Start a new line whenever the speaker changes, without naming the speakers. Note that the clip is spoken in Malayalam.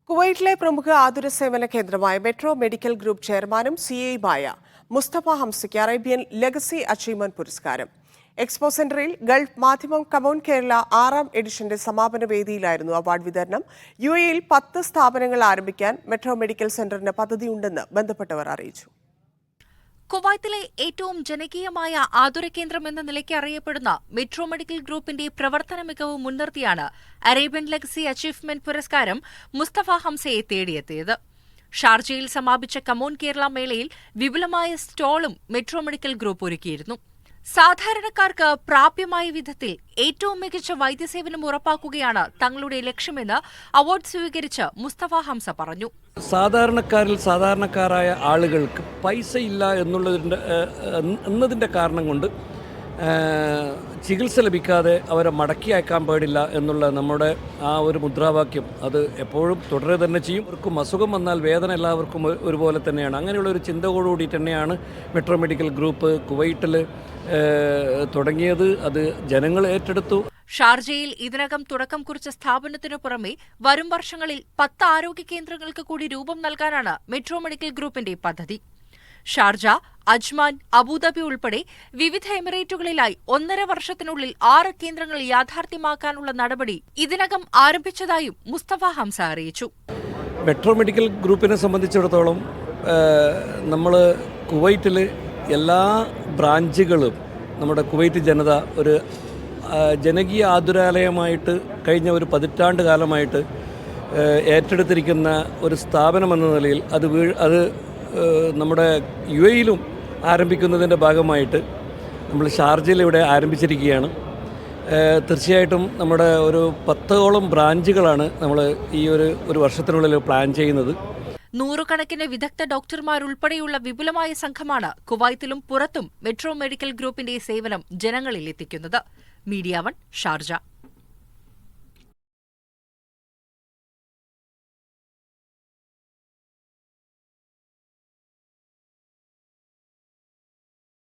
കുവൈറ്റിലെ പ്രമുഖ ആതുര സേവന കേന്ദ്രമായ മെട്രോ മെഡിക്കൽ ഗ്രൂപ്പ് ചെയർമാനും സിഇഒയുമായ മുസ്തഫ ഹംസയ്ക്ക് അറേബ്യൻ ലെഗസി അച്ചീവ്മെന്റ് പുരസ്കാരം. എക്സ്പോ സെന്ററിൽ ഗൾഫ് മാധ്യമം കമോൺ കേരള 6ാം എഡിഷന്റെ സമാപന വേദിയിലായിരുന്നു അവാർഡ് വിതരണം. യുഎഇയിൽ 10 സ്ഥാപനങ്ങൾ ആരംഭിക്കാൻ മെട്രോ മെഡിക്കൽ സെന്ററിന് പദ്ധതിയുണ്ടെന്ന് ബന്ധപ്പെട്ടവർ അറിയിച്ചു.
കുവൈത്തിലെ ഏറ്റവും ജനകീയമായ ആതുര കേന്ദ്രം എന്ന നിലയ്ക്ക് അറിയപ്പെടുന്ന മെട്രോ മെഡിക്കൽ ഗ്രൂപ്പിന്റെ പ്രവർത്തന മികവ് മുൻനിർത്തിയാണ് അറേബ്യൻ ലെഗസി അച്ചീവ്മെന്റ് പുരസ്കാരം മുസ്തഫ ഹംസയെ തേടിയെത്തിയത്. ഷാർജയിൽ സമാപിച്ച കമോൺ കേരള മേളയിൽ വിപുലമായ സ്റ്റോളും മെട്രോ മെഡിക്കൽ ഗ്രൂപ്പ് ഒരുക്കിയിരുന്നു. സാധാരണക്കാർക്ക് പ്രാപ്യമായ വിധത്തിൽ ഏറ്റവും മികച്ച വൈദ്യസേവനം ഉറപ്പാക്കുകയാണ് തങ്ങളുടെ ലക്ഷ്യമെന്ന് അവാർഡ് സ്വീകരിച്ച് മുസ്തഫ ഹംസ പറഞ്ഞു.
സാധാരണക്കാരായ ആളുകൾക്ക് പൈസ ഇല്ല എന്നതിൻ്റെ കാരണം കൊണ്ട് ചികിത്സ ലഭിക്കാതെ അവരെ മടക്കി അയക്കാൻ പാടില്ല എന്നുള്ള നമ്മുടെ ആ ഒരു മുദ്രാവാക്യം അത് എപ്പോഴും തുടരുക തന്നെ ചെയ്യും. അവർക്കും അസുഖം വന്നാൽ വേദന എല്ലാവർക്കും ഒരുപോലെ തന്നെയാണ്. അങ്ങനെയുള്ള ഒരു ചിന്തയോടുകൂടി തന്നെയാണ് മെട്രോ മെഡിക്കൽ ഗ്രൂപ്പ് കുവൈറ്റിൽ തുടങ്ങിയത്. അത് ജനങ്ങൾ ഏറ്റെടുത്തു.
ഷാർജയിൽ ഇതിനകം തുടക്കം കുറിച്ച സ്ഥാപനത്തിനു പുറമെ വരും വർഷങ്ങളിൽ 10 ആരോഗ്യ കേന്ദ്രങ്ങൾക്ക് കൂടി രൂപം നൽകാനാണ് മെട്രോ മെഡിക്കൽ ഗ്രൂപ്പിന്റെ പദ്ധതി. ഷാർജ, അജ്മാൻ, അബുദാബി ഉൾപ്പെടെ വിവിധ എമിറേറ്റുകളിലായി 1.5 വർഷത്തിനുള്ളിൽ 6 കേന്ദ്രങ്ങൾ യാഥാർത്ഥ്യമാക്കാനുള്ള നടപടി ഇതിനകം ആരംഭിച്ചതായും മുസ്തഫ ഹംസ അറിയിച്ചു.
മെട്രോ മെഡിക്കൽ ഗ്രൂപ്പിനെ സംബന്ധിച്ചിടത്തോളം നമ്മൾ കുവൈറ്റിൽ എല്ലാ ബ്രാഞ്ചുകളും നമ്മുടെ കുവൈറ്റ് ജനത ഒരു ജനകീയ ആതുരാലയമായിട്ട് കഴിഞ്ഞ ഒരു 10 കാലമായിട്ട് ഏറ്റെടുത്തിരിക്കുന്ന ഒരു സ്ഥാപനമെന്ന നിലയിൽ അത് നമ്മുടെ യുഎഇയിലും ആരംഭിക്കുന്നതിൻ്റെ ഭാഗമായിട്ട് നമ്മൾ ഷാർജയിൽ ഇവിടെ ആരംഭിച്ചിരിക്കുകയാണ്. തീർച്ചയായിട്ടും നമ്മുടെ ഒരു 10ഓളം ബ്രാഞ്ചുകളാണ് നമ്മൾ ഈ ഒരു വർഷത്തിനുള്ളിൽ പ്ലാൻ ചെയ്യുന്നത്.
100 കണക്കിന് വിദഗ്ധ ഡോക്ടർമാരുൾപ്പെടെയുള്ള വിപുലമായ സംഘമാണ് കുവൈത്തിലും പുറത്തും മെട്രോ മെഡിക്കൽ ഗ്രൂപ്പിന്റെ സേവനം ജനങ്ങളിൽ എത്തിക്കുന്നത്. Media 1 Sharjah.